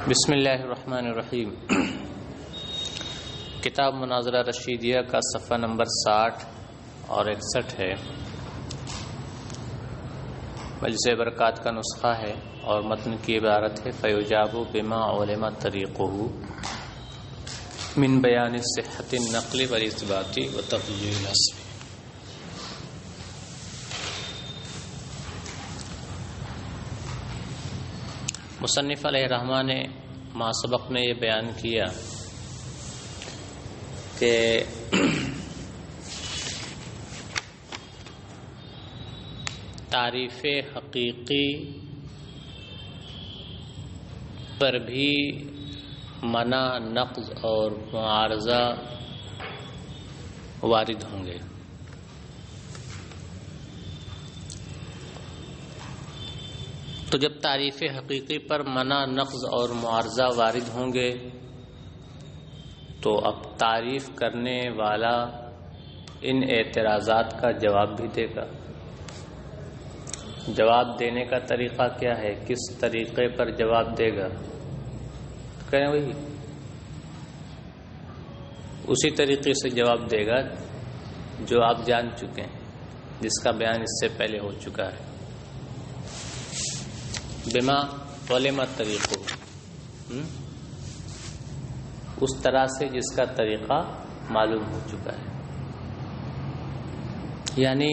بسم اللہ الرحمن الرحیم۔ کتاب مناظرہ رشیدیہ کا صفحہ نمبر 60 اور 61 ہے۔ مجلس برکات کا نسخہ ہے اور متن کی عبارت ہے فیجاب بما علم طریقہ من بیان صحت النقل والاثبات وتغییر الاصل۔ مصنف علیہ الرحمہ نے ما سبق میں یہ بیان کیا کہ تعریف حقیقی پر بھی منع، نقض اور معارضہ وارد ہوں گے۔ تو جب تعریف حقیقی پر منع، نقض اور معارضہ وارد ہوں گے تو اب تعریف کرنے والا ان اعتراضات کا جواب بھی دے گا۔ جواب دینے کا طریقہ کیا ہے، کس طریقے پر جواب دے گا؟ کہیں وہی اسی طریقے سے جواب دے گا جو آپ جان چکے ہیں، جس کا بیان اس سے پہلے ہو چکا ہے۔ بما علم طریقہ، اس طرح سے جس کا طریقہ معلوم ہو چکا ہے، یعنی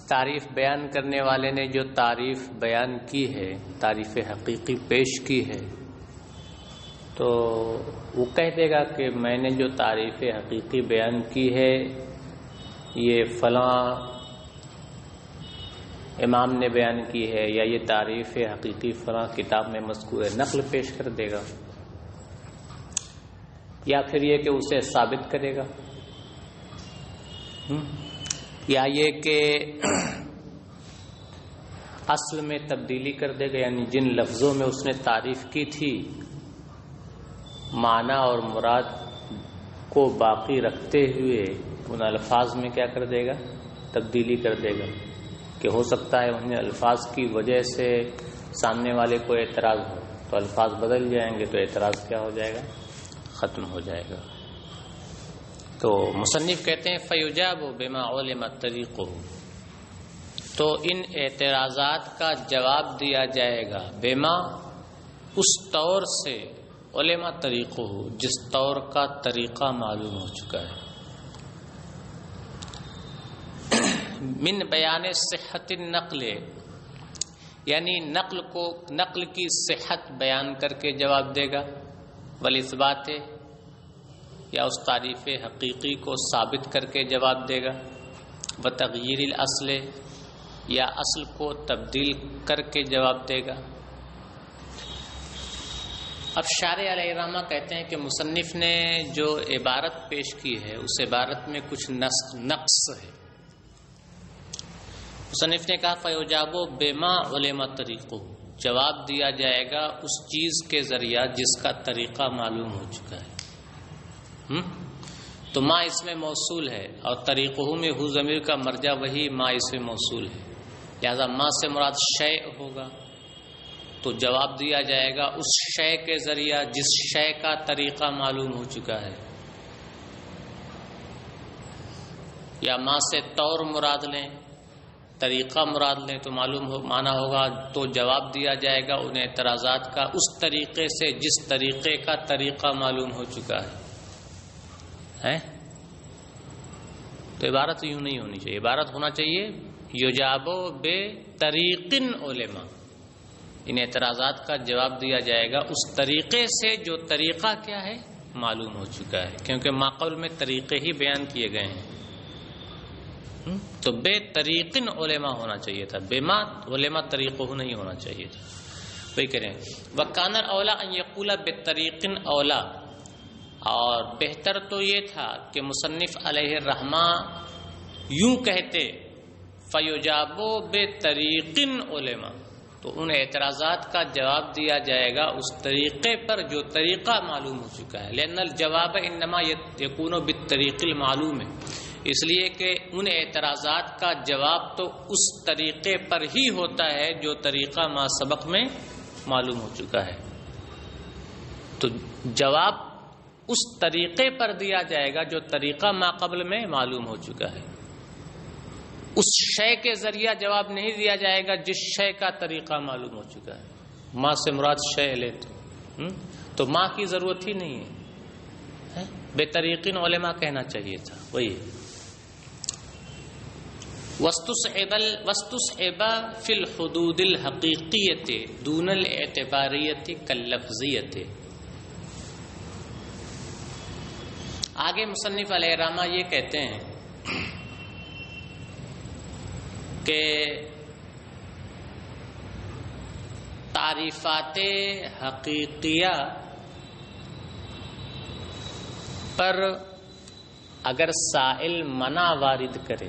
تعریف بیان کرنے والے نے جو تعریف بیان کی ہے، تعریف حقیقی پیش کی ہے، تو وہ کہہ دے گا کہ میں نے جو تعریف حقیقی بیان کی ہے یہ فلاں امام نے بیان کی ہے، یا یہ تعریف حقیقی فلاں کتاب میں مذکور ہے، نقل پیش کر دے گا، یا پھر یہ کہ اسے ثابت کرے گا، یا یہ کہ اصل میں تبدیلی کر دے گا، یعنی جن لفظوں میں اس نے تعریف کی تھی معنی اور مراد کو باقی رکھتے ہوئے ان الفاظ میں کیا کر دے گا، تبدیلی کر دے گا، کہ ہو سکتا ہے ان الفاظ کی وجہ سے سامنے والے کو اعتراض ہو، تو الفاظ بدل جائیں گے تو اعتراض کیا ہو جائے گا، ختم ہو جائے گا۔ تو مصنف کہتے ہیں فیجاب بما علم طریقہ، تو ان اعتراضات کا جواب دیا جائے گا بما، اس طور سے، علم طریقہ، جس طور کا طریقہ معلوم ہو چکا ہے، من بیان صحت النقل، یعنی نقل کی صحت بیان کر کے جواب دے گا، والاثبات، یا اس تعریف حقیقی کو ثابت کر کے جواب دے گا، وتغییر الاصل، یا اصل کو تبدیل کر کے جواب دے گا۔ اب شارح علیہ الرحمہ کہتے ہیں کہ مصنف نے جو عبارت پیش کی ہے اس عبارت میں کچھ نقص ہے۔ مصنف نے کہا فیجاب بما علم طریقہ، جواب دیا جائے گا اس چیز کے ذریعہ جس کا طریقہ معلوم ہو چکا ہے۔ تو ما اس میں موصول ہے، اور طریقہ میں ہو ضمیر کا مرجع وہی ما اس میں موصول ہے، لہذا ما سے مراد شے ہوگا، تو جواب دیا جائے گا اس شے کے ذریعہ جس شے کا طریقہ معلوم ہو چکا ہے، یا ما سے طور مراد لیں، طریقہ مراد لیں تو معلوم ہو معنی ہوگا، تو جواب دیا جائے گا ان اعتراضات کا اس طریقے سے جس طریقے کا طریقہ معلوم ہو چکا ہے۔ تو عبارت یوں نہیں ہونی چاہیے، عبارت ہونا چاہیے یجابو بے طریق علما، ان اعتراضات کا جواب دیا جائے گا اس طریقے سے جو طریقہ کیا ہے معلوم ہو چکا ہے، کیونکہ ماقبل میں طریقے ہی بیان کیے گئے ہیں، تو بے طریق علما ہونا چاہیے تھا، بما علما طریقہ نہیں ہونا چاہیے تھا۔ وہی کریں وکان الاولا ان یقول بطریق اولا، اور بہتر تو یہ تھا کہ مصنف علیہ الرحمہ یوں کہتے فیجابو بے طریق علما، تو ان اعتراضات کا جواب دیا جائے گا اس طریقے پر جو طریقہ معلوم ہو چکا ہے، لأن الجواب انما یکون بالطریق المعلوم، اس لیے کہ ان اعتراضات کا جواب تو اس طریقے پر ہی ہوتا ہے جو طریقہ ما سبق میں معلوم ہو چکا ہے۔ تو جواب اس طریقے پر دیا جائے گا جو طریقہ ما قبل میں معلوم ہو چکا ہے. اس شے کے ذریعہ جواب نہیں دیا جائے گا جس شے کا طریقہ معلوم ہو چکا ہے. ما سے مراد شے لیتے تو ما کی ضرورت ہی نہیں ہے. بے طریقین علماء کہنا چاہیے تھا. وہی واستصحب فی الحدود الحقیقیت دون الاعتباریت کاللفظیت. آگے مصنف علیہ الرحمہ یہ کہتے ہیں کہ تعریفات حقیقیہ پر اگر سائل منع وارد کرے،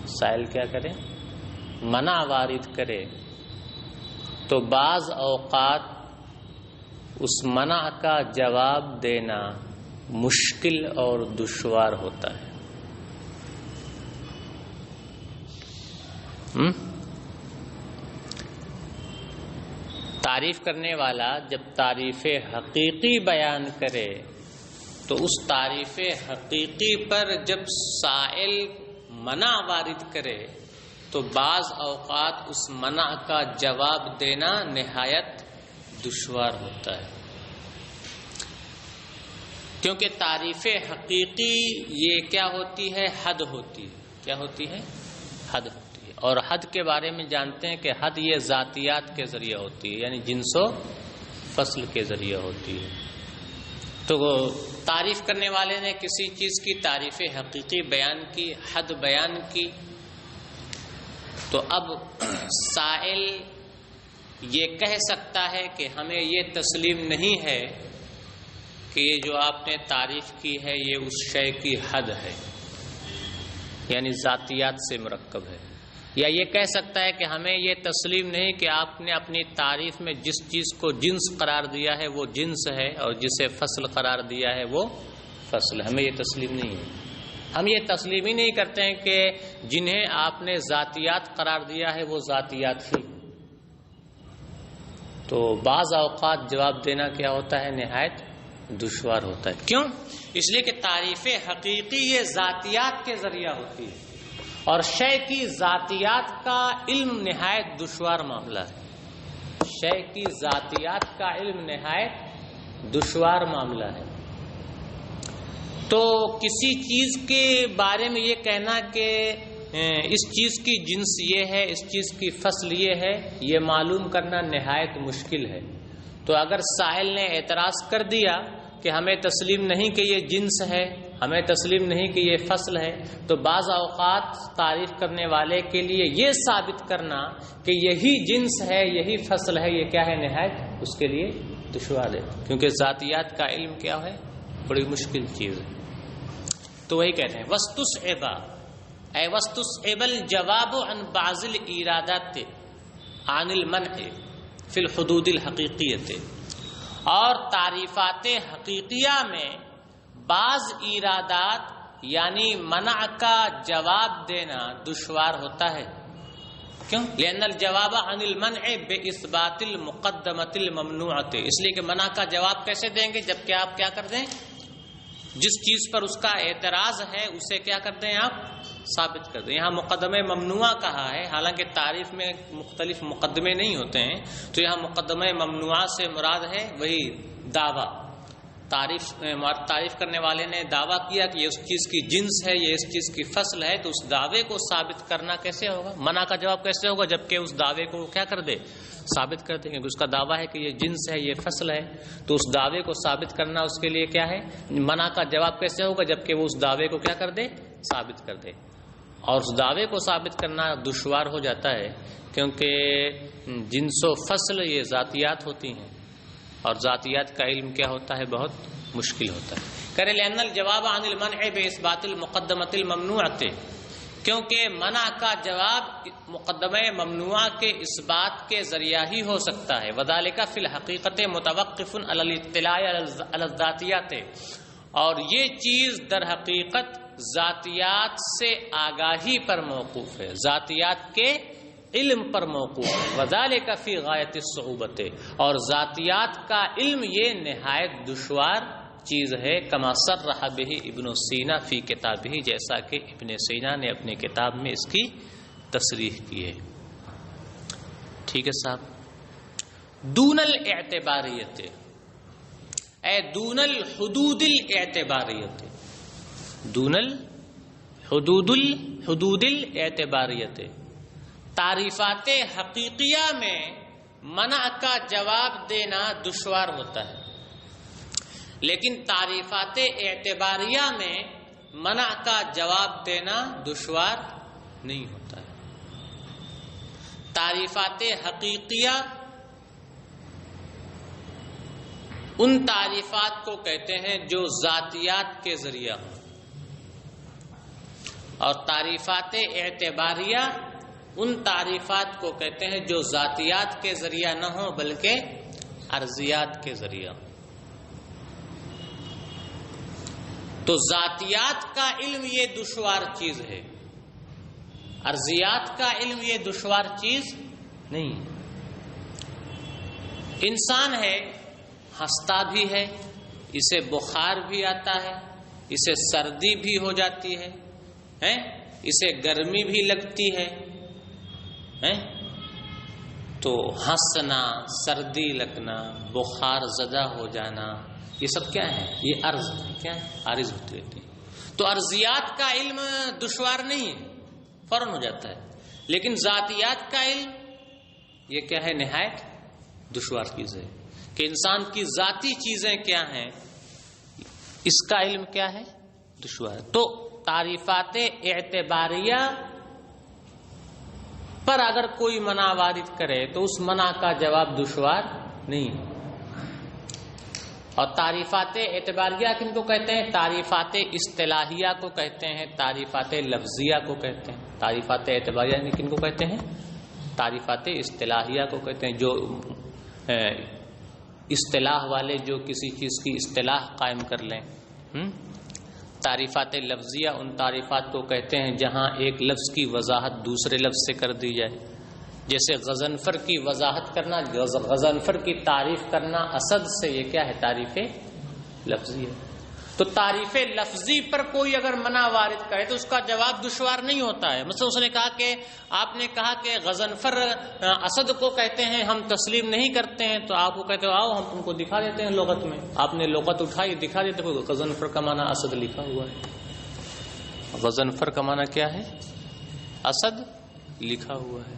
سائل کیا کرے؟ منع وارد کرے، تو بعض اوقات اس منع کا جواب دینا مشکل اور دشوار ہوتا ہے. تعریف کرنے والا جب تعریف حقیقی بیان کرے تو اس تعریف حقیقی پر جب سائل منع وارد کرے تو بعض اوقات اس منع کا جواب دینا نہایت دشوار ہوتا ہے. کیونکہ تعریف حقیقی یہ کیا ہوتی ہے؟ حد ہوتی ہے. کیا ہوتی ہے؟ حد ہوتی ہے. اور حد کے بارے میں جانتے ہیں کہ حد یہ ذاتیات کے ذریعے ہوتی ہے، یعنی جنس و فصل کے ذریعے ہوتی ہے. تو تعریف کرنے والے نے کسی چیز کی تعریف حقیقی بیان کی، حد بیان کی، تو اب سائل یہ کہہ سکتا ہے کہ ہمیں یہ تسلیم نہیں ہے کہ یہ جو آپ نے تعریف کی ہے یہ اس شے کی حد ہے، یعنی ذاتیات سے مرکب ہے. یا یہ کہہ سکتا ہے کہ ہمیں یہ تسلیم نہیں کہ آپ نے اپنی تعریف میں جس چیز کو جنس قرار دیا ہے وہ جنس ہے، اور جسے فصل قرار دیا ہے وہ فصل ہے. ہمیں یہ تسلیم نہیں ہے. ہم یہ تسلیم ہی نہیں کرتے ہیں کہ جنہیں آپ نے ذاتیات قرار دیا ہے وہ ذاتیات ہی. تو بعض اوقات جواب دینا کیا ہوتا ہے؟ نہایت دشوار ہوتا ہے. کیوں؟ اس لیے کہ تعریف حقیقی یہ ذاتیات کے ذریعہ ہوتی ہے، اور شے کی ذاتیات کا علم نہایت دشوار معاملہ ہے. شے کی ذاتیات کا علم نہایت دشوار معاملہ ہے. تو کسی چیز کے بارے میں یہ کہنا کہ اس چیز کی جنس یہ ہے، اس چیز کی فصل یہ ہے، یہ معلوم کرنا نہایت مشکل ہے. تو اگر سائل نے اعتراض کر دیا کہ ہمیں تسلیم نہیں کہ یہ جنس ہے، ہمیں تسلیم نہیں کہ یہ فصل ہے، تو بعض اوقات تعریف کرنے والے کے لیے یہ ثابت کرنا کہ یہی جنس ہے، یہی فصل ہے، یہ کیا ہے؟ نہایت اس کے لیے دشوار ہے. کیونکہ ذاتیات کا علم کیا ہے؟ بڑی مشکل چیز ہے. تو وہی کہتے ہیں واستصحب الجواب عن بعض الارادات عن المنع فی الحدود الحقیقیت. اور تعریفات حقیقیہ میں بعض ارادات یعنی منع کا جواب دینا دشوار ہوتا ہے. کیوں؟ لأن الجواب عن المنع باثبات المقدمۃ الممنوعۃ. اس لیے کہ منع کا جواب کیسے دیں گے جبکہ آپ کیا کر دیں؟ جس چیز پر اس کا اعتراض ہے اسے کیا کر دیں؟ آپ ثابت کر دیں. یہاں مقدمہ ممنوعہ کہا ہے، حالانکہ تعریف میں مختلف مقدمے نہیں ہوتے ہیں. تو یہاں مقدمہ ممنوعہ سے مراد ہے وہی دعویٰ. تعریف کرنے والے نے دعویٰ کیا کہ یہ اس چیز کی جنس ہے، یہ اس چیز کی فصل ہے، تو اس دعوے کو ثابت کرنا کیسے ہوگا؟ منع کا جواب کیسے ہوگا جبکہ اس دعوے کو کیا کر دے؟ ثابت کر دیں. کیونکہ اس کا دعویٰ ہے کہ یہ جنس ہے، یہ فصل ہے، تو اس دعوے کو ثابت کرنا اس کے لیے کیا ہے؟ منع کا جواب کیسے ہوگا جبکہ وہ اس دعوے کو کیا کر دے؟ ثابت کر دے. اور اس دعوے کو ثابت کرنا دشوار ہو جاتا ہے کیونکہ جنس و فصل یہ ذاتیات ہوتی ہیں، اور ذاتیات کا علم کیا ہوتا ہے؟ بہت مشکل ہوتا ہے. کرے لأن الجواب عن المنع باثبات المقدمۃ الممنوعۃ. کیونکہ منع کا جواب مقدمہ ممنوعہ کے اثبات کے ذریعہ ہی ہو سکتا ہے. وذالک فی الحقیقت متوقف علی الاطلاع علی الذاتیات. اور یہ چیز در حقیقت ذاتیات سے آگاہی پر موقوف ہے، ذاتیات کے علم پر موقوف ہے. وذالک فی غایت الصعوبۃ، اور ذاتیات کا علم یہ نہایت دشوار چیز ہے. کما صرح بہ ابن سینا فی کتابہ، جیسا کہ ابن سینا نے اپنے کتاب میں اس کی تصریح کی ہے. ٹھیک ہے صاحب. دون الاعتباریت اے دون الحدود الاعتباریت، دون الحدود الاعتباریت، تعریفات حقیقیہ میں منع کا جواب دینا دشوار ہوتا ہے، لیکن تعریفات اعتباریہ میں منع کا جواب دینا دشوار نہیں ہوتا ہے. تعریفات حقیقیہ ان تعریفات کو کہتے ہیں جو ذاتیات کے ذریعہ ہوں، اور تعریفات اعتباریہ ان تعریفات کو کہتے ہیں جو ذاتیات کے ذریعہ نہ ہوں بلکہ ارضیات کے ذریعہ ہوں. تو ذاتیات کا علم یہ دشوار چیز ہے، ارضیات کا علم یہ دشوار چیز نہیں. انسان ہے، ہنستا بھی ہے، اسے بخار بھی آتا ہے، اسے سردی بھی ہو جاتی ہے، اسے گرمی بھی لگتی ہے. تو ہنسنا، سردی لگنا، بخار زدہ ہو جانا، یہ سب کیا ہے؟ یہ عرض ہے. کیا ہے؟ عارض ہوتی رہتی ہے. تو ارضیات کا علم دشوار نہیں ہے، فوراً ہو جاتا ہے. لیکن ذاتیات کا علم یہ کیا ہے؟ نہایت دشوار چیز ہے کہ انسان کی ذاتی چیزیں کیا ہیں، اس کا علم کیا ہے؟ دشوار. تو تعریفات اعتباریہ پر اگر کوئی منع وارد کرے تو اس منع کا جواب دشوار نہیں ہے. اور تعریفات اعتباریہ کن کو کہتے ہیں؟ تعریفات اصطلاحیہ کو کہتے ہیں، تعریفات لفظیہ کو کہتے ہیں. تعریفات اعتباریہ کن کو کہتے ہیں؟ تعریفات اصطلاحیہ کو کہتے ہیں. جو اصطلاح والے جو کسی چیز کی اصطلاح قائم کر لیں. تعریفات لفظیہ ان تعریفات کو کہتے ہیں جہاں ایک لفظ کی وضاحت دوسرے لفظ سے کر دی جائے. جیسے غضنفر کی وضاحت کرنا، غضنفر کی تعریف کرنا اسد سے، یہ کیا ہے؟ تعریف لفظی ہے. تو تعریف لفظی پر کوئی اگر منع وارد کرے تو اس کا جواب دشوار نہیں ہوتا ہے. مثلا اس نے کہا کہ آپ نے کہا کہ غضنفر اسد کو کہتے ہیں، ہم تسلیم نہیں کرتے ہیں. تو آپ کو کہتے ہو آؤ ہم تم کو دکھا دیتے ہیں لغت میں. آپ نے لغت اٹھائی، دکھا دیتے ہو غضنفر کا معنی اسد لکھا ہوا ہے. غضنفر کا معنی کیا ہے؟ اسد لکھا ہوا ہے.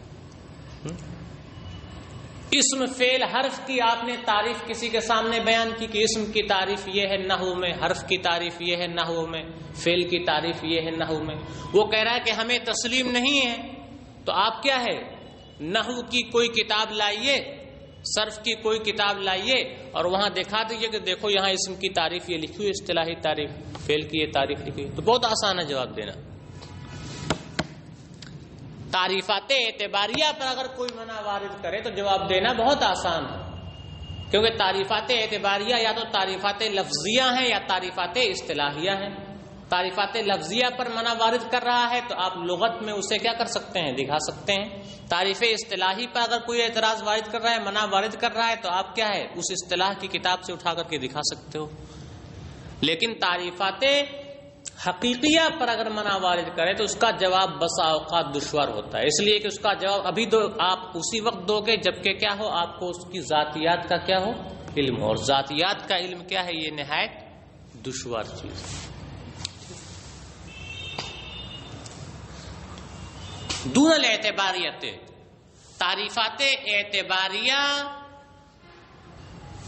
اسم فعل حرف کی آپ نے تعریف کسی کے سامنے بیان کی کہ اسم کی تعریف یہ ہے نحو میں، حرف کی تعریف یہ ہے نحو میں، فعل کی تعریف یہ ہے نحو میں. وہ کہہ رہا ہے کہ ہمیں تسلیم نہیں ہے. تو آپ کیا ہے؟ نحو کی کوئی کتاب لائیے، صرف کی کوئی کتاب لائیے اور وہاں دکھا دیجئے کہ دیکھو یہاں اسم کی تعریف یہ لکھی ہوئی، اصطلاحی تعریف، فعل کی یہ تعریف لکھی ہوئی. تو بہت آسان ہے جواب دینا. تعریفات اعتباریہ پر اگر کوئی منع وارد کرے تو جواب دینا بہت آسان ہے، کیونکہ تعریفات اعتباریہ یا تو تعریفات لفظیہ ہیں یا تعریفات اصطلاحیہ ہیں. تعریفات لفظیہ پر منع وارد کر رہا ہے تو آپ لغت میں اسے کیا کر سکتے ہیں؟ دکھا سکتے ہیں. تعریف اصطلاحی پر اگر کوئی اعتراض وارد کر رہا ہے، منع وارد کر رہا ہے، تو آپ کیا ہے؟ اس اصطلاح کی کتاب سے اٹھا کر کے دکھا سکتے ہو. لیکن تعریفات حقیقیہ پر اگر منع وارد کرے تو اس کا جواب بسا اوقات دشوار ہوتا ہے، اس لیے کہ اس کا جواب ابھی دو آپ اسی وقت دو گے جبکہ کیا ہو؟ آپ کو اس کی ذاتیات کا کیا ہو؟ علم ہو. اور ذاتیات کا علم کیا ہے؟ یہ نہایت دشوار چیز ہے. دون الاعتباریت، تعریفات اعتباریہ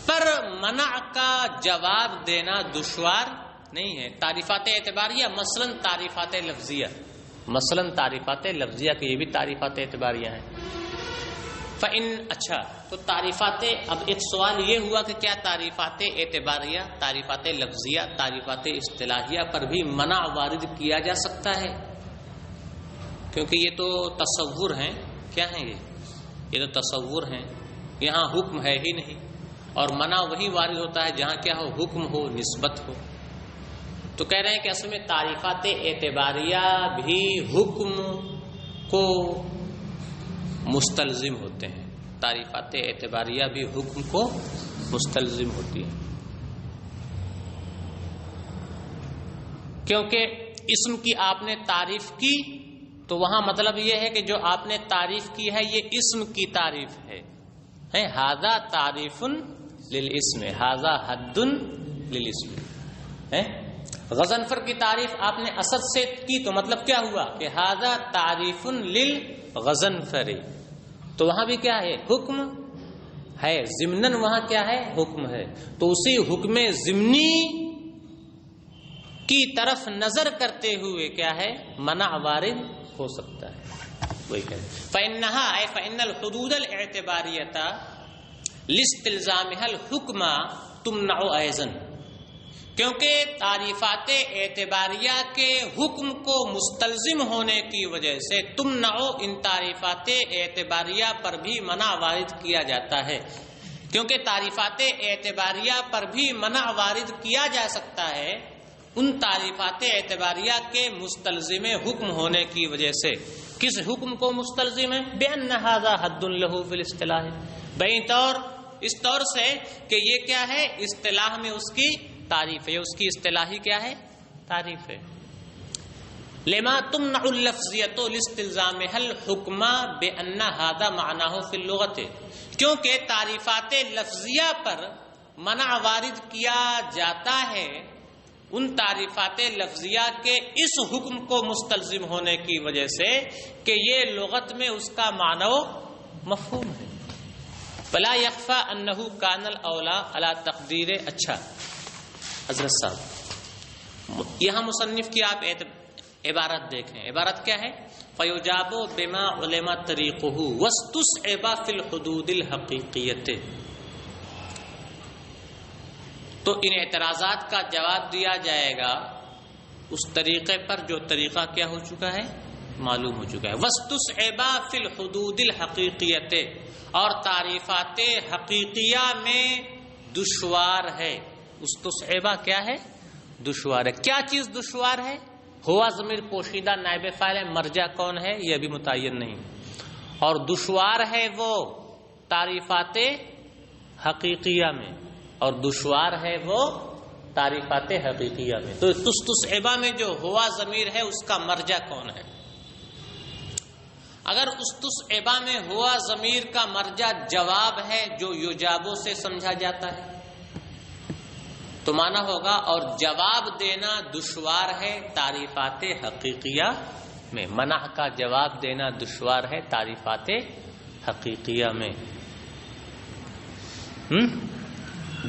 پر منع کا جواب دینا دشوار نہیں ہے. تعریفات اعتباریہ مثلا تعریفات لفظیہ، مثلا تعریفات لفظیہ کہ یہ بھی تعریفات اعتباریہ ہیں. اچھا تو تعریفات، اب ایک سوال یہ ہوا کہ کیا تعریفات اعتباریہ، تعریفات لفظیہ، تعریفات اصطلاحیہ پر بھی منع وارد کیا جا سکتا ہے؟ کیونکہ یہ تو تصور ہیں. کیا ہیں یہ تو تصور ہیں. یہاں حکم ہے ہی نہیں، اور منع وہی وارد ہوتا ہے جہاں کیا ہو؟ حکم ہو، نسبت ہو. تو کہہ رہے ہیں کہ اصل میں تعریفات اعتباریہ بھی حکم کو مستلزم ہوتے ہیں. تعریفات اعتباریہ بھی حکم کو مستلزم ہوتی ہے، کیونکہ اسم کی آپ نے تعریف کی تو وہاں مطلب یہ ہے کہ جو آپ نے تعریف کی ہے یہ اسم کی تعریف ہے. ھذا تعریف للاسم، ھذا حد للاسم. غضنفر کی تعریف آپ نے اسد سے کی تو مطلب کیا ہوا کہ ھذا تعریف للغضنفر. تو وہاں بھی کیا ہے؟ حکم ہے. ضمناً وہاں کیا ہے؟ حکم ہے. تو اسی حکم ضمنی کی طرف نظر کرتے ہوئے کیا ہے؟ منع وارد ہو سکتا ہے. وہی کہتے ہیں فإنها أي فإن الحدود الاعتباریة لاستلزامها الحکم تمنع أيضا، کیونکہ تعریفات اعتباریہ کے حکم کو مستلزم ہونے کی وجہ سے تمنع ان تعریفات اعتباریہ پر بھی منع وارد کیا جاتا ہے. کیونکہ تعریفات اعتباریہ پر بھی منع وارد کیا جا سکتا ہے ان تعریفات اعتباریہ کے مستلزم حکم ہونے کی وجہ سے. کس حکم کو مستلزم ہے؟ بأن هذا حد له في الاصطلاح، بین طور اس طور سے کہ یہ کیا ہے؟ اصطلاح میں اس کی تعریف ہے، اس کی اصطلاحی کیا ہے؟ تعریف ہے. لما تمنع اللفظیۃ لاستلزامها الحکم بأن هذا معناه في اللغة، کیونکہ تعریفات لفظیہ پر منع وارد کیا جاتا ہے ان تعریفات لفظیہ کے اس حکم کو مستلزم ہونے کی وجہ سے کہ یہ لغت میں اس کا معنی و مفہوم ہے. فلا یخفی انہ کان الاولی علی تقدیر. اچھا حضرت صاحب یہاں مصنف کی آپ عبارت دیکھیں. عبارت کیا ہے؟ فیجاب بما علم طریقہ واستسعب فی الحدود الحقیقیۃ. تو ان اعتراضات کا جواب دیا جائے گا اس طریقے پر جو طریقہ کیا ہو چکا ہے؟ معلوم ہو چکا ہے. واستصعب فی الحدود الحقیقیۃ، اور تعریفات حقیقیہ میں دشوار ہے. استصعب کیا ہے؟ دشوار ہے. کیا چیز دشوار ہے؟ ہوا ضمیر پوشیدہ نائب فاعل ہے. مرجع کون ہے یہ ابھی متعین نہیں. اور دشوار ہے وہ تعریفات حقیقیہ میں، اور دشوار ہے وہ تعریفات حقیقیہ میں. تو استصعبہ میں جو ہوا ضمیر ہے اس کا مرجع کون ہے؟ اگر استصعبہ میں ہوا ضمیر کا مرجع جواب ہے جو یجابو سے سمجھا جاتا ہے تو مانا ہوگا اور جواب دینا دشوار ہے تعریفات حقیقیہ میں. منع کا جواب دینا دشوار ہے تعریفات حقیقیہ میں.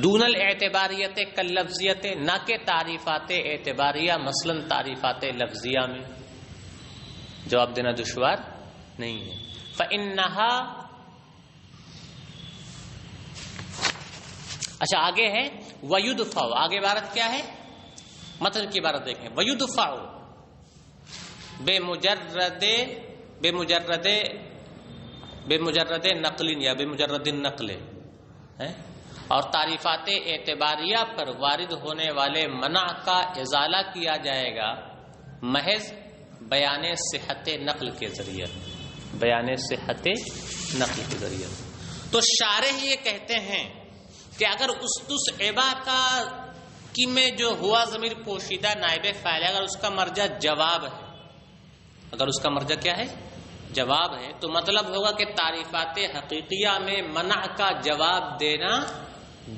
دون الاعتباریت کاللفظیت، نہ کہ تعریفات اعتباریہ مثلا تعریفات لفظیہ میں جواب دینا دشوار نہیں ہے. فإنها اچھا آگے ہے ویدفع. آگے عبارت کیا ہے؟ متن کی عبارت دیکھیں. ویدفع بمجرد نقل یا بمجرد نقل، اور تعریفات اعتباریہ پر وارد ہونے والے منع کا ازالہ کیا جائے گا محض بیان صحت نقل کے ذریعے. بیان صحت نقل کے ذریعے. تو شارح یہ کہتے ہیں کہ اگر استصعبہ کی میں جو ہوا ضمیر پوشیدہ نائب فاعل ہے، اگر اس کا مرجع جواب ہے، اگر اس کا مرجع کیا ہے؟ جواب ہے، تو مطلب ہوگا کہ تعریفات حقیقیہ میں منع کا جواب دینا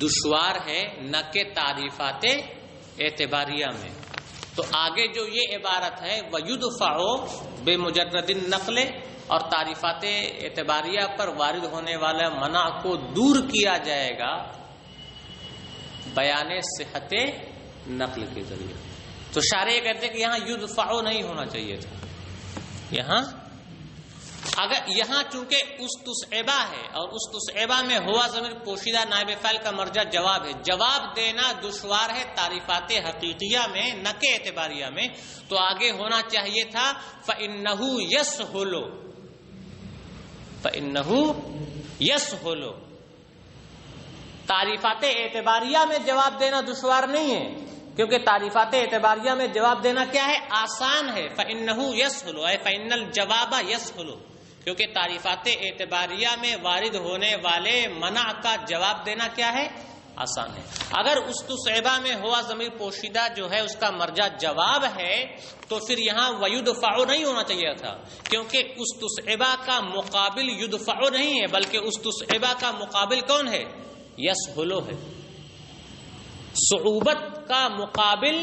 دشوار ہے نہ کہ تعریفات اعتباریہ میں. تو آگے جو یہ عبارت ہے وَيُدْفَعُ بِمُجَرَّدِ النَّقْلِ، اور تعریفات اعتباریہ پر وارد ہونے والا منع کو دور کیا جائے گا بیان صحت نقل کے ذریعے. تو شارح کہتے ہیں کہ یہاں یدفع نہیں ہونا چاہیے تھا. یہاں اگر یہاں چونکہ استصعبہ ہے اور استصعبہ میں ہوا ضمیر پوشیدہ نائب فاعل کا مرجع جواب ہے، جواب دینا دشوار ہے تعریفات حقیقیہ میں نہ کہ اعتباریہ میں، تو آگے ہونا چاہیے تھا فإنه يسهل. فإنه يسهل. تعریفات اعتباریہ میں جواب دینا دشوار نہیں ہے، کیونکہ تعریفات اعتباریہ میں جواب دینا کیا ہے؟ آسان ہے. فإنه يسهل، اے فإن الجواب يسهل، کیونکہ تعریفات اعتباریہ میں وارد ہونے والے منع کا جواب دینا کیا ہے؟ آسان ہے۔ اگر استصعبہ میں ہوا ضمیر پوشیدہ جو ہے اس کا مرجع جواب ہے تو پھر یہاں ویدفع نہیں ہونا چاہیے تھا، کیونکہ استصعبہ کا مقابل یدفع نہیں ہے، بلکہ استصعبہ کا مقابل کون ہے؟ یسہل ہے۔ صعوبت کا مقابل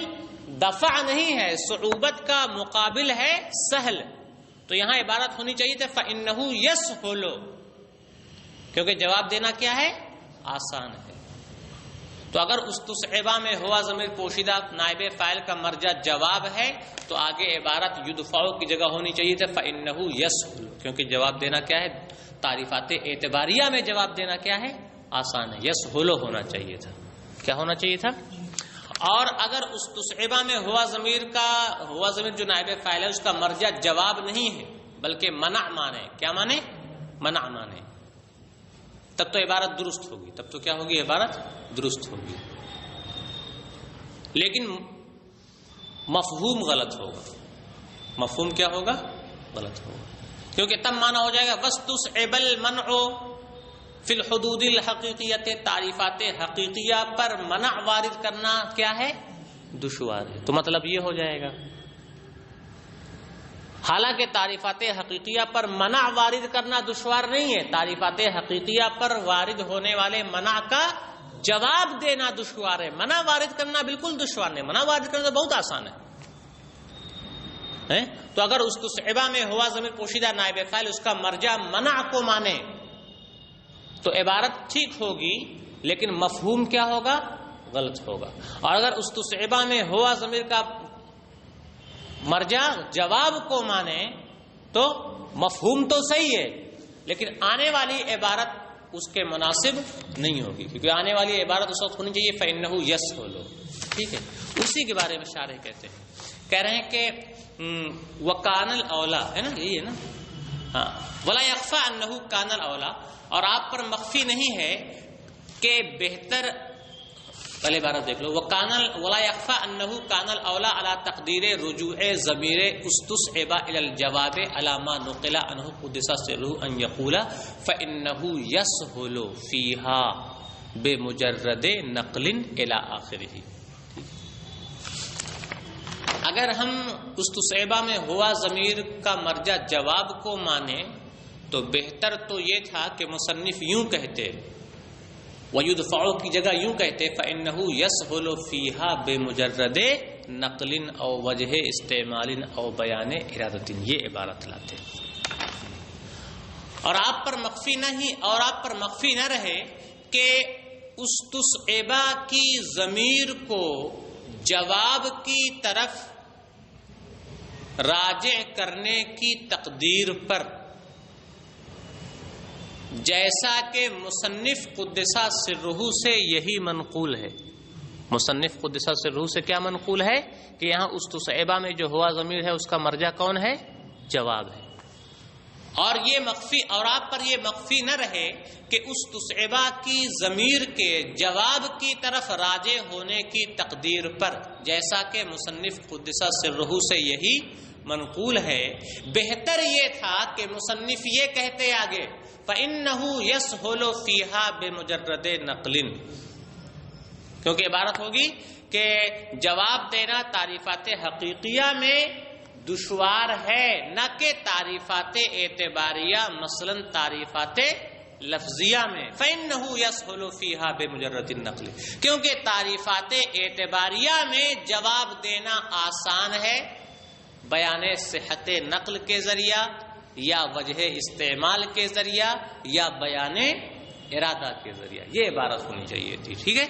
دفع نہیں ہے، صعوبت کا مقابل ہے سہل، تو یہاں عبارت ہونی چاہیے تھا فَإِنَّهُ يَسْهُلُ، کیونکہ جواب دینا کیا ہے؟ آسان ہے۔ تو اگر استصعبہ میں ہوا ضمیر پوشیدہ نائب فاعل کا مرجع جواب ہے تو آگے عبارت یدفع کی جگہ ہونی چاہیے تھا فَإِنَّهُ يَسْهُلُ، کیونکہ جواب دینا کیا ہے؟ تعریفات اعتباریہ میں جواب دینا کیا ہے؟ آسان ہے، یسہل ہونا چاہیے تھا۔ کیا ہونا چاہیے تھا؟ اور اگر استصعبہ میں ہوا ضمیر جو نائب فاعل ہے اس کا مرجع جواب نہیں ہے بلکہ منع مانے، کیا مانے؟ منع مانے، تب تو عبارت درست ہوگی، تب تو کیا ہوگی؟ عبارت درست ہوگی، لیکن مفہوم غلط ہوگا۔ مفہوم کیا ہوگا؟ غلط ہوگا، کیونکہ تب مانا ہو جائے گا وَاسْتُصْعِبَ الْمَنْعُ فی الحدود الحقیقیت، تعریفات حقیقیہ پر منع وارد کرنا کیا ہے؟ دشوار ہے، تو مطلب یہ ہو جائے گا حالانکہ تعریفات حقیقیہ پر منع وارد کرنا دشوار نہیں ہے، تعریفات حقیقیہ پر وارد ہونے والے منع کا جواب دینا دشوار ہے، منع وارد کرنا بالکل دشوار نہیں، منع وارد کرنا تو بہت آسان ہے۔ تو اگر استصعبہ میں ہوا ضمیر پوشیدہ نائب فاعل اس کا مرجع منع کو مانے تو عبارت ٹھیک ہوگی، لیکن مفہوم کیا ہوگا؟ غلط ہوگا۔ اور اگر استصعبہ میں ہوا ضمیر کا مرجع جواب کو مانے تو مفہوم تو صحیح ہے لیکن آنے والی عبارت اس کے مناسب نہیں ہوگی، کیونکہ آنے والی عبارت اس وقت ہونی چاہیے فَإِنَّهُ يَسْهُلُ، ٹھیک ہے۔ اسی کے بارے میں شارح کہتے ہیں، کہہ رہے ہیں کہ وَكَانَ الْأَوْلَى ہے نا، یہی ہے نا، ہاں، وَلَا يَخْفَى أَنَّهُ كَانَ الْأَوْلَى، اور آپ پر مخفی نہیں ہے کہ بہتر، پہلے عبارت دیکھ لو، وَلَا يَخْفَى أَنَّهُ كَانَ الْأَوْلَى عَلَى تَقْدِيرِ رُجُوعِ ضَمِيرِ اسْتُصْعِبَ إِلَى الْجَوَابِ عَلَى مَا نُقِلَ عَنْهُ قُدِّسَ سِرُّهُ أَنْ يَقُولَ فَإِنَّهُ يَسْهُلُ فِيهَا بِمُجَرَّدِ نَقْلٍ إِلَى آخِرِهِ۔ اگر ہم استصعبہ میں ہوا ضمیر کا مرجع جواب کو مانے تو بہتر تو یہ تھا کہ مصنف یوں کہتے، وَيُدْفَعُ کی جگہ یوں کہتے فَإِنَّهُ يَسْهُلُ فِيهَا بِمُجَرَّدِ نَقْلٍ أَوْ وَجْهِ اسْتِعْمَالٍ أَوْ بَيَانِ إِرَادَةٍ، یہ عبارت لاتے۔ اور آپ پر مخفی نہ رہے کہ استصعبہ کی ضمیر کو جواب کی طرف راجع کرنے کی تقدیر پر، جیسا کہ مصنف قدسہ سرہ سے یہی منقول ہے، مصنف قدسہ سرہ سے کیا منقول ہے کہ یہاں استصعبہ میں جو ہوا ضمیر ہے اس کا مرجع کون ہے؟ جواب ہے۔ اور آپ پر یہ مخفی نہ رہے کہ استصعبہ کی ضمیر کے جواب کی طرف راجع ہونے کی تقدیر پر، جیسا کہ مصنف قدسہ سرہ سے یہی منقول ہے، بہتر یہ تھا کہ مصنف یہ کہتے آگے فَإِنَّهُ يَسْهُلُ فِيهَا بِمُجَرَّدِ نَقْلٍ، کیونکہ عبارت ہوگی کہ جواب دینا تعریفات حقیقیہ میں دشوار ہے، نہ کہ تعریفات اعتباریہ مثلا تعریفات لفظیہ میں۔ فَإِنَّهُ يَسْهُلُ فِيهَا بِمُجَرَّدِ النَّقْلِ، کیونکہ تعریفات اعتباریہ میں جواب دینا آسان ہے بیان صحت نقل کے ذریعہ یا وجہ استعمال کے ذریعہ یا بیان ارادہ کے ذریعہ، یہ عبارت ہونی چاہیے تھی، ٹھیک ہے۔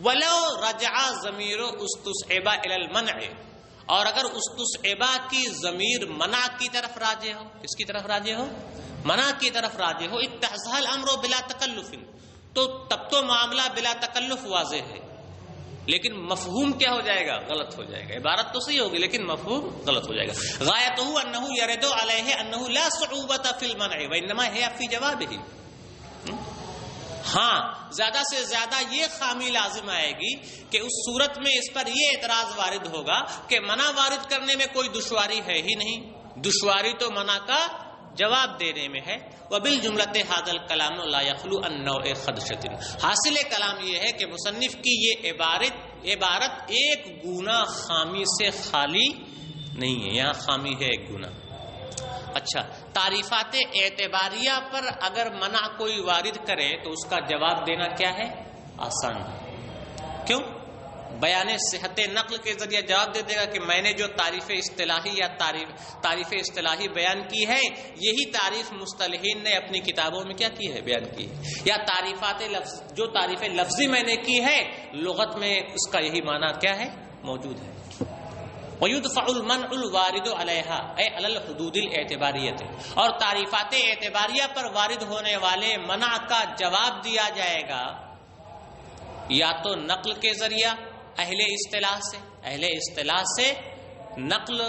وَلَوْ رَجَعَ ضَمِيرُ اسْتُصْعِبَ إِلَى الْمَنْعِ، اور اگر استصعبہ کی ضمیر منع کی طرف راجع ہو، کس کی طرف راجع ہو؟ منع کی طرف راجع ہو، اتَّصَحَ الْأَمْرُ بِلَا تَكَلُّفٍ، تو تب تو معاملہ بلا تکلف واضح ہے، لیکن مفہوم کیا ہو جائے گا؟ غلط ہو جائے گا۔ عبارت تو صحیح ہوگی لیکن مفہوم غلط ہو جائے گا۔ غایتہ انہ یرد علیہ انہ لا صعوبۃ فی المنع وانما هی فی جوابہ، ہاں زیادہ سے زیادہ یہ خامی لازم آئے گی کہ اس صورت میں اس پر یہ اعتراض وارد ہوگا کہ منع وارد کرنے میں کوئی دشواری ہے ہی نہیں، دشواری تو منع کا جواب دینے میں ہے. وبالجملۃ ھذا الکلام لا یخلو عن نوع خدشۃ. حاصل کلام یہ ہے کہ مصنف کی یہ عبارت ایک گناہ خامی سے خالی نہیں ہے. یہاں خامی ہے ایک گناہ. اچھا، تعریفات اعتباریہ پر اگر منع کوئی وارد کرے تو اس کا جواب دینا کیا ہے؟ آسان ہے. کیوں؟ بیان صحت نقل کے ذریعے جواب دے دے گا کہ میں نے جو تعریف اصطلاحی یا تعریف اصطلاحی بیان کی ہے، یہی تعریف مصطلحین نے اپنی کتابوں میں کیا کی ہے؟ بیان کی ہے. یا تعریفات جو تعریف لفظی میں نے کی ہے، لغت میں اس کا یہی معنی کیا ہے؟ موجود ہے. وَيُدْفَعُ الْمَنْعُ الْوَارِدُ عَلَيْهَا أي عَلَى الْحُدُودِ الْاعْتِبَارِيَّةِ. اور تعریفات اعتباریہ پر وارد ہونے والے منع کا جواب دیا جائے گا یا تو نقل کے ذریعہ اہل اصطلاح سے نقل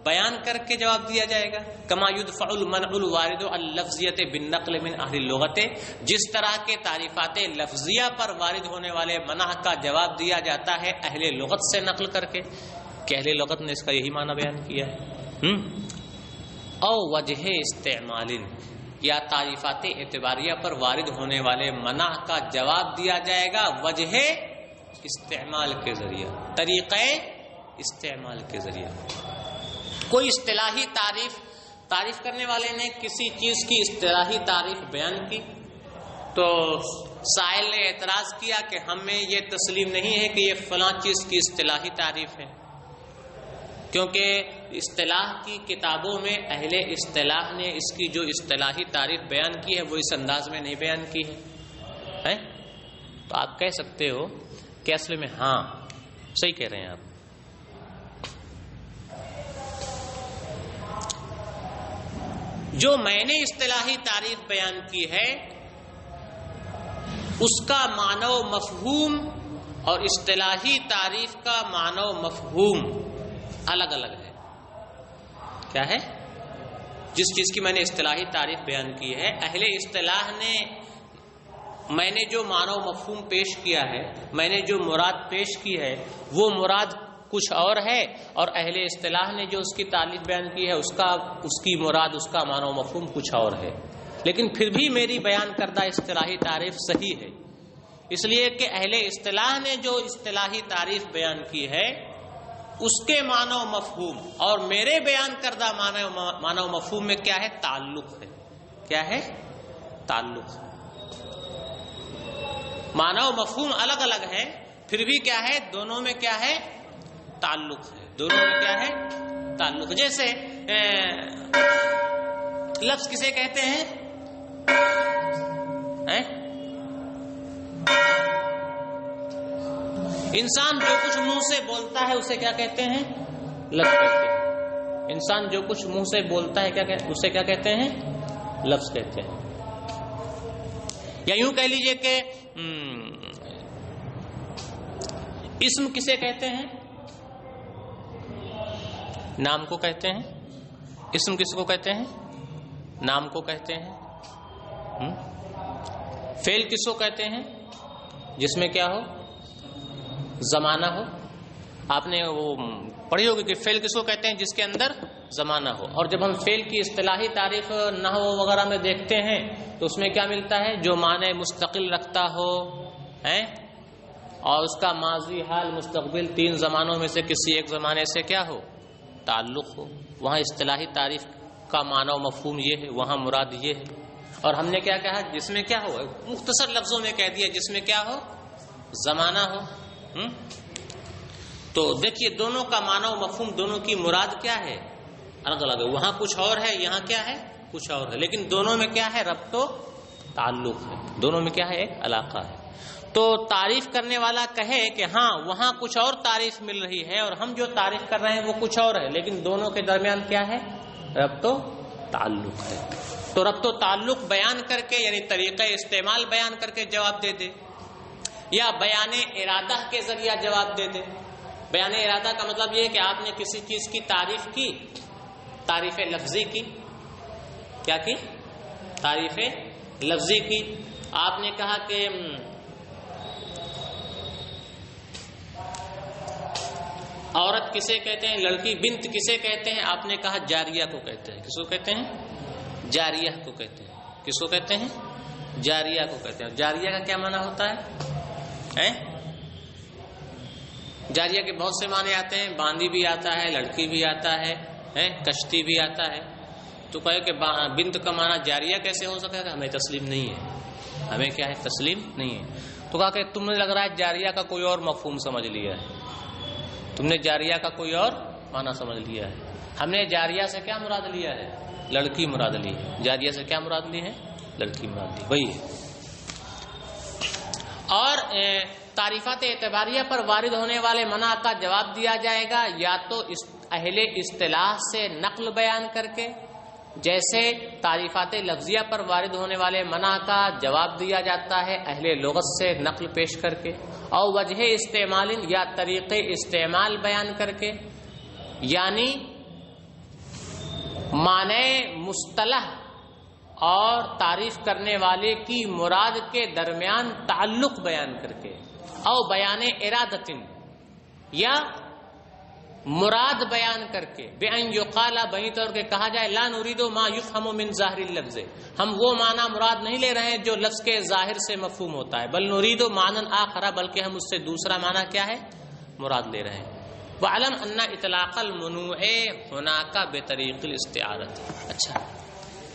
بیان کر کے جواب دیا جائے گا. کما یدفع المنع الوارد اللفظیۃ بالنقل من اہل اللغت. جس طرح کے تعریفات لفظیہ پر وارد ہونے والے منع کا جواب دیا جاتا ہے اہل لغت سے نقل کر کے، کہ اہل لغت نے اس کا یہی معنی بیان کیا ہے. او وجہ استعمال، یا تعریفات اعتباریہ پر وارد ہونے والے منع کا جواب دیا جائے گا وجہ استعمال کے ذریعہ، طریقہ استعمال کے ذریعہ. کوئی اصطلاحی تعریف کرنے والے نے کسی چیز کی اصطلاحی تعریف بیان کی تو سائل نے اعتراض کیا کہ ہمیں یہ تسلیم نہیں ہے کہ یہ فلاں چیز کی اصطلاحی تعریف ہے، کیونکہ اصطلاح کی کتابوں میں اہل اصطلاح نے اس کی جو اصطلاحی تعریف بیان کی ہے وہ اس انداز میں نہیں بیان کی ہے. تو آپ کہہ سکتے ہو کہ اصل میں ہاں صحیح کہہ رہے ہیں آپ. جو میں نے اصطلاحی تعریف بیان کی ہے اس کا معنی و مفہوم اور اصطلاحی تعریف کا معنی و مفہوم الگ الگ ہے. کیا ہے؟ جس چیز کی میں نے اصطلاحی تعریف بیان کی ہے، اہل اصطلاح نے میں نے جو معنی و مفہوم پیش کیا ہے، میں نے جو مراد پیش کی ہے، وہ مراد کچھ اور ہے، اور اہل اصطلاح نے جو اس کی تعریف بیان کی ہے اس کی مراد، اس کا معنی و مفہوم کچھ اور ہے. لیکن پھر بھی میری بیان کردہ اصطلاحی تعریف صحیح ہے، اس لیے کہ اہل اصطلاح نے جو اصطلاحی تعریف بیان کی ہے اس کے معنی و مفہوم اور میرے بیان کردہ معنی و مفہوم میں کیا ہے؟ تعلق ہے. کیا ہے؟ تعلق. معنی و مفہوم الگ الگ ہے، پھر بھی کیا ہے؟ دونوں میں کیا ہے؟ تعلق ہے. دونوں میں کیا ہے؟ تعلق. جیسے لفظ کسے کہتے ہیں؟ انسان جو کچھ منہ سے بولتا ہے اسے کیا کہتے ہیں؟ لفظ کہتے ہیں. انسان جو کچھ منہ سے بولتا ہے اسے کیا کہتے ہیں؟ لفظ کہتے ہیں. یا یوں کہہ لیجئے کہ اسم کسے کہتے ہیں؟ نام کو کہتے ہیں. اسم کس کو کہتے ہیں؟ نام کو کہتے ہیں. فعل کس کو کہتے ہیں؟ جس میں کیا ہو؟ زمانہ ہو. آپ نے وہ پڑھی ہوگی کہ فعل کس کو کہتے ہیں؟ جس کے اندر زمانہ ہو. اور جب ہم فعل کی اصطلاحی تعریف نحو وغیرہ میں دیکھتے ہیں تو اس میں کیا ملتا ہے؟ جو معنی مستقل رکھتا ہو اور اس کا ماضی، حال، مستقبل، تین زمانوں میں سے کسی ایک زمانے سے کیا ہو؟ تعلق ہو. وہاں اصطلاحی تعریف کا معنی و مفہوم یہ ہے، وہاں مراد یہ ہے. اور ہم نے کیا کہا؟ جس میں کیا ہو، مختصر لفظوں میں کہہ دیا، جس میں کیا ہو؟ زمانہ ہو. تو دیکھیے دونوں کا معنی و مفہوم، دونوں کی مراد کیا ہے؟ الگ الگ ہے. وہاں کچھ اور ہے، یہاں کیا ہے؟ کچھ اور ہے. لیکن دونوں میں کیا ہے؟ ربط و تعلق ہے. دونوں میں کیا ہے؟ ایک علاقہ ہے. تو تعریف کرنے والا کہے کہ ہاں وہاں کچھ اور تعریف مل رہی ہے اور ہم جو تعریف کر رہے ہیں وہ کچھ اور ہے، لیکن دونوں کے درمیان کیا ہے؟ ربط و تعلق ہے. تو ربط و تعلق بیان کر کے، یعنی طریقہ استعمال بیان کر کے جواب دے دے، یا بیان ارادہ کے ذریعہ جواب دے دے. بیان ارادہ کا مطلب یہ ہے کہ آپ نے کسی چیز کی تعریف کی، تعریف لفظی کی. کیا کی؟ تعریف لفظی کی. آپ نے کہا کہ عورت کسے کہتے ہیں؟ لڑکی، بنت کسے کہتے ہیں؟ آپ نے کہا جاریہ کو کہتے ہیں. کس کو کہتے ہیں؟ جاریہ کو کہتے ہیں. کس کو کہتے ہیں؟ جاریہ کو کہتے ہیں. جاریہ کا کیا معنی ہوتا ہے؟ جاریہ کے بہت سے معنی آتے ہیں. باندی بھی آتا ہے, لڑکی بھی آتا ہے, کشتی بھی آتا ہے. تو کہے کہ بنت کا معنی جاریہ کیسے ہو سکتا ہے؟ ہمیں تسلیم نہیں ہے. ہمیں کیا ہے؟ تسلیم نہیں ہے. تو کہا کہ تم نے لگ رہا ہے جاریہ کا کوئی اور مفہوم سمجھ لیا ہے, تم نے جاریہ کا کوئی اور معنی سمجھ لیا ہے. ہم نے جاریہ سے کیا مراد لیا ہے؟ لڑکی مراد لی ہے. جاریہ سے کیا مراد لی ہے؟ لڑکی مراد لی, وہی ہے. اور تعریفات اعتباریہ پر وارد ہونے والے منع کا جواب دیا جائے گا یا تو اہل اصطلاح سے نقل بیان کر کے, جیسے تعریفات لفظیہ پر وارد ہونے والے منع کا جواب دیا جاتا ہے اہل لغت سے نقل پیش کر کے, اور وجہ استعمال یا طریقے استعمال بیان کر کے, یعنی معنی مصطلح اور تعریف کرنے والے کی مراد کے درمیان تعلق بیان کر کے, او بیان ارادت یا مراد بیان کر کے, بأن یقال بہی طور کے کہا جائے لا نرید ما یفہم من ظاہر اللفظ, ہم وہ معنی مراد نہیں لے رہے ہیں جو لفظ کے ظاہر سے مفہوم ہوتا ہے, بل نرید معنی آخر, بلکہ ہم اس سے دوسرا معنی کیا ہے؟ مراد لے رہے ہیں. وعلم ان اطلاق المنوع هناك بطریق الاستعارۃ. اچھا,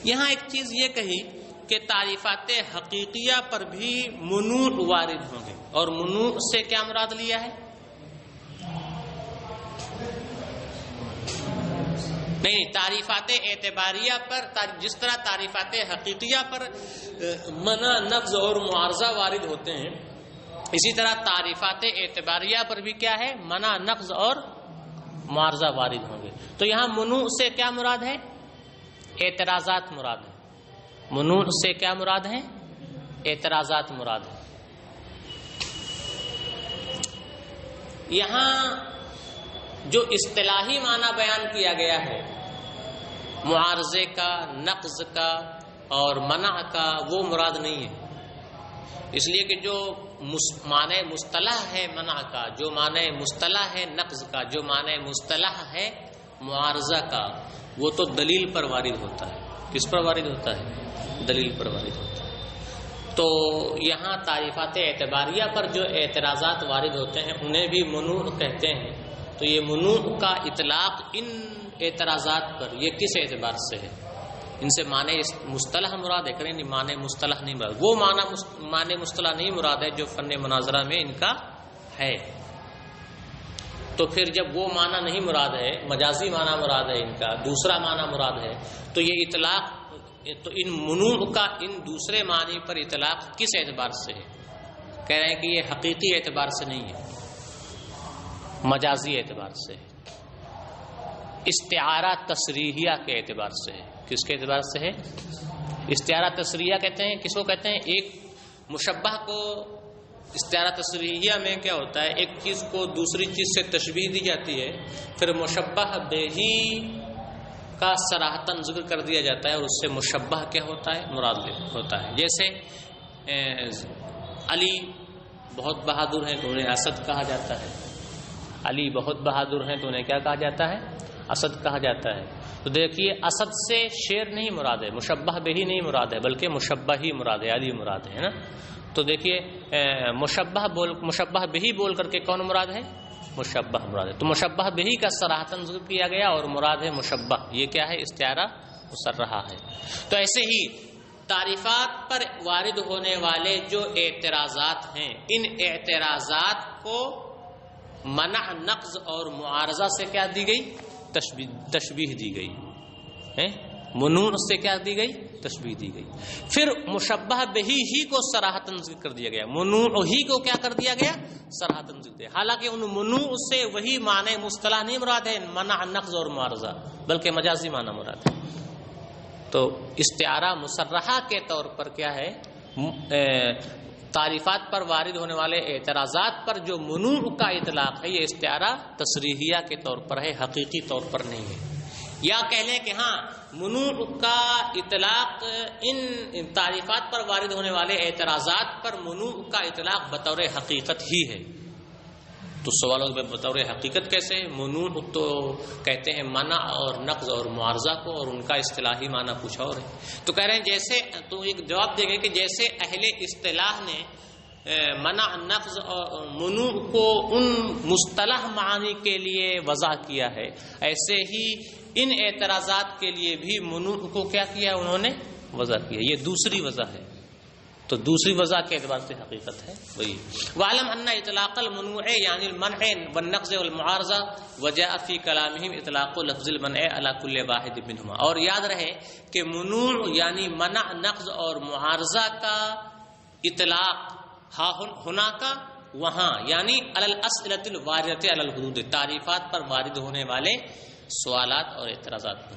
یہاں ایک چیز یہ کہی کہ تعریفات حقیقیہ پر بھی منوع وارد ہوں گے, اور منوع سے کیا مراد لیا ہے؟ نہیں, تعریفات اعتباریہ پر جس طرح تعریفات حقیقیہ پر منع, نقض اور معارضہ وارد ہوتے ہیں, اسی طرح تعریفات اعتباریہ پر بھی کیا ہے؟ منع, نقض اور معارضہ وارد ہوں گے. تو یہاں منوع سے کیا مراد ہے؟ اعتراضات مراد ہے. منوع سے کیا مراد ہے؟ اعتراضات مراد ہے. یہاں جو اصطلاحی معنی بیان کیا گیا ہے معارضے کا, نقض کا اور منع کا, وہ مراد نہیں ہے. اس لیے کہ جو معنی مصطلح ہے منع کا, جو معنی مصطلح ہے نقض کا, جو معنی مصطلح ہے معارضہ کا, وہ تو دلیل پر وارد ہوتا ہے. کس پر وارد ہوتا ہے؟ دلیل پر وارد ہوتا ہے. تو یہاں تعریفات اعتباریہ پر جو اعتراضات وارد ہوتے ہیں انہیں بھی منوع کہتے ہیں. تو یہ منوع کا اطلاق ان اعتراضات پر یہ کس اعتبار سے ہے؟ ان سے معنی مصطلح مراد ہے؟ کریں نہیں, معنی مصطلح نہیں مراد. وہ معنی مصطلح نہیں مراد ہے جو فن مناظرہ میں ان کا ہے. تو پھر جب وہ معنی نہیں مراد ہے, مجازی معنی مراد ہے ان کا, دوسرا معنی مراد ہے, تو یہ اطلاق, تو ان منوع کا ان دوسرے معنی پر اطلاق کس اعتبار سے ہے؟ کہہ رہے ہیں کہ یہ حقیقی اعتبار سے نہیں ہے, مجازی اعتبار سے ہے, استعارہ تصریحیہ کے اعتبار سے ہے. کس کے اعتبار سے ہے؟ استعارہ تصریحیہ کہتے ہیں. کس کو کہتے ہیں؟ ایک مشبہ کو. استعارہ تصریحیہ میں کیا ہوتا ہے؟ ایک چیز کو دوسری چیز سے تشبیہ دی جاتی ہے, پھر مشبہ بہی کا صراحتاً ذکر کر دیا جاتا ہے, اور اس سے مشبہ کیا ہوتا ہے؟ مراد ہوتا ہے. جیسے علی بہت بہادر ہیں تو انہیں اسد کہا جاتا ہے. علی بہت بہادر ہیں تو انہیں کیا کہا جاتا ہے؟ اسد کہا جاتا ہے. تو دیکھیے, اسد سے شیر نہیں مراد ہے, مشبہ بہی نہیں مراد ہے, بلکہ مشبہ ہی مراد ہے, علی مراد ہے نا. تو دیکھیے, مشبہ بہی بول کر کے کون مراد ہے؟ مشبہ مراد ہے. تو مشبہ بہی کا صراحتاً ذکر کیا گیا اور مراد ہے مشبہ. یہ کیا ہے؟ استعارہ مصرحہ ہے. تو ایسے ہی تعریفات پر وارد ہونے والے جو اعتراضات ہیں, ان اعتراضات کو منع, نقض اور معارضہ سے کیا دی گئی؟ تشبیہ دی گئی. منوع سے کیا دی گئی؟ تشبیہ دی گئی. پھر مشبہ بہی ہی کو صراحتاً ذکر کر دیا گیا, منوع ہی کو کیا کر دیا گیا؟ صراحتاً ذکر دیا. حالانکہ ان منوع سے وہی معنی مصطلح نہیں مراد ہے, منع, نقض اور معارضہ, بلکہ مجازی معنی مراد ہے. تو استعارہ مصرحہ کے طور پر کیا ہے؟ تعریفات پر وارد ہونے والے اعتراضات پر جو منوع کا اطلاق ہے یہ استعارہ تصریحیہ کے طور پر ہے, حقیقی طور پر نہیں ہے. یا کہہ لیں کہ ہاں, منوع کا اطلاق ان تعریفات پر وارد ہونے والے اعتراضات پر منوع کا اطلاق بطور حقیقت ہی ہے. تو سوالوں میں بطور حقیقت کیسے؟ منوع تو کہتے ہیں منع اور نقض اور معارضہ کو، اور ان کا اصطلاحی معنی کچھ اور ہے. تو کہہ رہے ہیں جیسے، تو ایک جواب دے گئے کہ جیسے اہل اصطلاح نے منع، نقض اور منوع کو ان مصطلح معانی کے لیے وضع کیا ہے، ایسے ہی ان اعتراضات کے لیے بھی منوع کو کیا کیا انہوں نے؟ وضع کیا. یہ دوسری وضع ہے. تو دوسری وضع کے اعتبار سے حقیقت ہے وہی. وعلم ان اطلاق المنوع یعنی المنع والنقض والمعارضہ وجاء فی کلامہم اطلاق لفظ المنع علی کل واحد منہما. اور یاد رہے کہ منوع یعنی منع، نقض اور معارضہ کا اطلاق ہونا کا وہاں، یعنی علی الاسئلۃ الواردۃ علی الحدود، تعریفات پر وارد ہونے والے سوالات اور اعتراضات پر.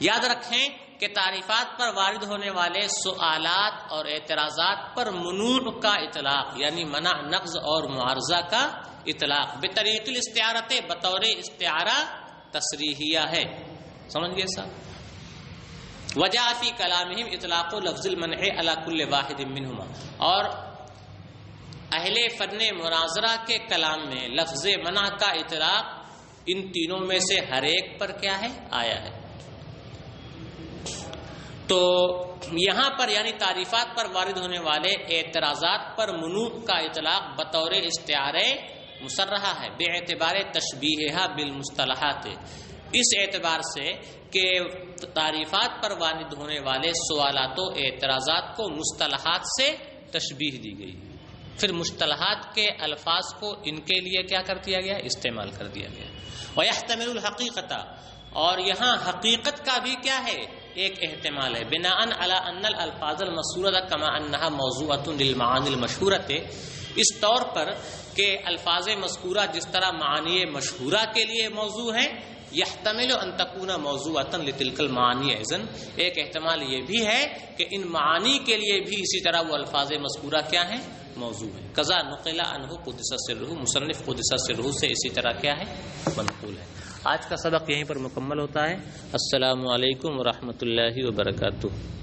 یاد رکھیں کہ تعریفات پر وارد ہونے والے سوالات اور اعتراضات پر منوع کا اطلاق یعنی منع، نقض اور معارضہ کا اطلاق بطریق الاستعارۃ، بطور استعارہ تصریحیہ ہے. سمجھ گئے صاحب؟ وجاء فی کلامہم اطلاق لفظ المنع علی کل واحد منہما. اور اہل فن مناظرہ کے کلام میں لفظ منع کا اطلاق ان تینوں میں سے ہر ایک پر کیا ہے؟ آیا ہے. تو یہاں پر یعنی تعریفات پر وارد ہونے والے اعتراضات پر منوع کا اطلاق بطور استعارہ مصرحہ ہے باعتبار تشبیہہ بالمصطلحات، اس اعتبار سے کہ تعریفات پر وارد ہونے والے سوالات و اعتراضات کو مصطلحات سے تشبیہ دی گئی، پھر مصطلحات کے الفاظ کو ان کے لیے کیا کر دیا گیا؟ استعمال کر دیا گیا. وَيَحْتَمِلُ الْحَقِيقَةَ، اور یہاں حقیقت کا بھی کیا ہے؟ ایک احتمال ہے. بناء علی ان الالفاظ المذکورۃ کما انها موضوعۃ للمعانی المشہورۃ، اس طور پر کہ الفاظ مذکورہ جس طرح معانی مشہورہ کے لیے موضوع ہیں، یحتمل ان تکون موضوعۃ لتلک المعانی ایضا، ایک احتمال یہ بھی ہے کہ ان معانی کے لیے بھی اسی طرح وہ الفاظ مذکورہ کیا ہیں؟ موضوع ہیں. قضا نقل عنہ قدس سرہ، مصنف قدس سرہ سے اسی طرح کیا ہے؟ منقول ہے. آج کا سبق یہیں پر مکمل ہوتا ہے. السلام علیکم ورحمۃ اللہ وبرکاتہ.